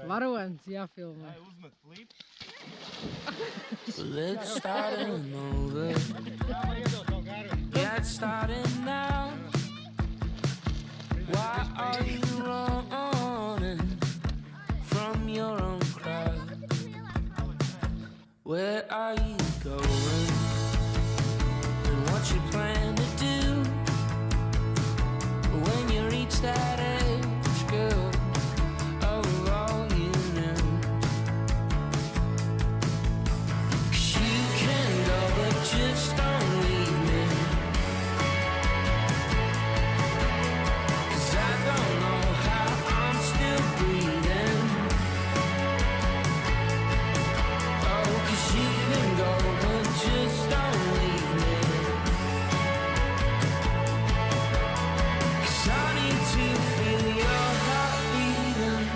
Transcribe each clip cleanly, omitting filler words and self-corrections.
Varoen, ja filmen. Let's start him over. Get started now. Why are you running from your own crowd? Where are you going? And what you plan to do when you reach that age, girl? Oh, all you know. 'Cause you can go, but just don't leave me. 'Cause I don't know how I'm still breathing. Oh, 'cause you can go, but just don't leave me. 'Cause I need to feel your heart beating.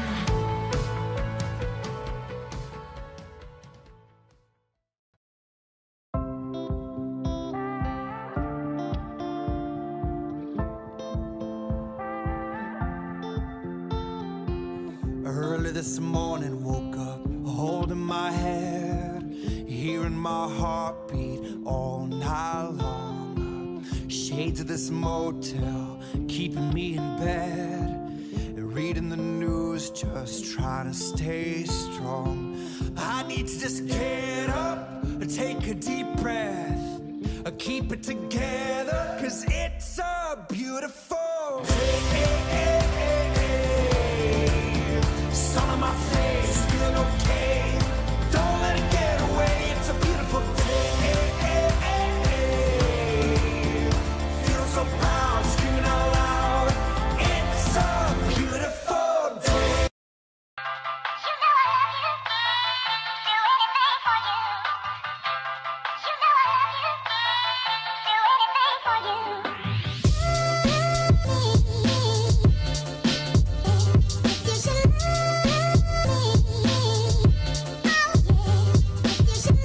Early this morning, woke up holding my head, hearing my heartbeat all night long. Shades of this motel keeping me in bed, reading the news, just trying to stay strong. I need to just get up, take a deep breath, keep it together, 'cause it's a beautiful day. Sun on my face, feeling okay. Don't let it get away. It's a beautiful day. Feel so proud, screaming out loud. It's a beautiful day. You know I love you. Do anything for you. You know I love you. Do anything for you. If you should love me, oh yeah. If you should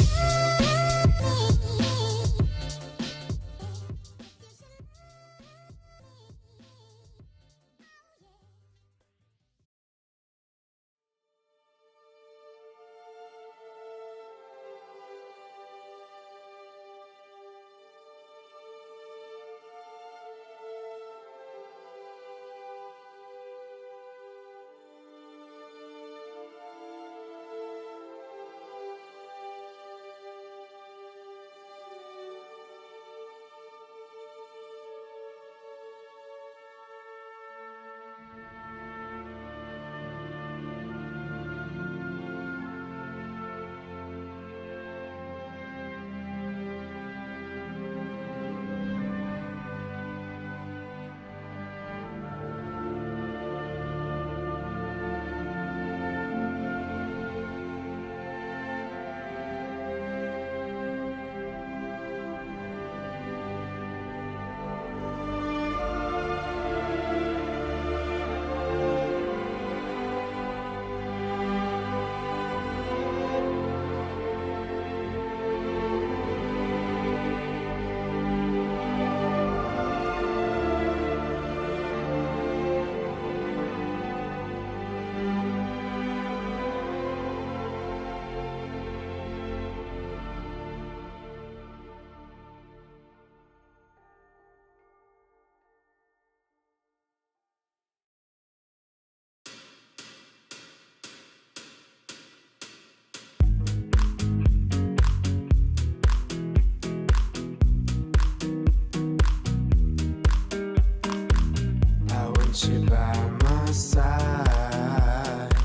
You by my side,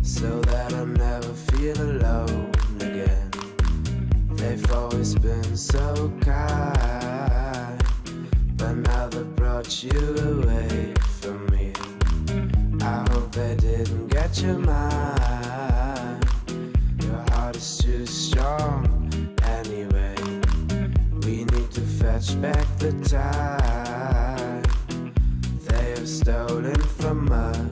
so that I'll never feel alone again. They've always been so kind, but now they've brought you away from me. I hope they didn't get your mind. Your heart is too strong anyway. We need to fetch back the time they have stolen from us.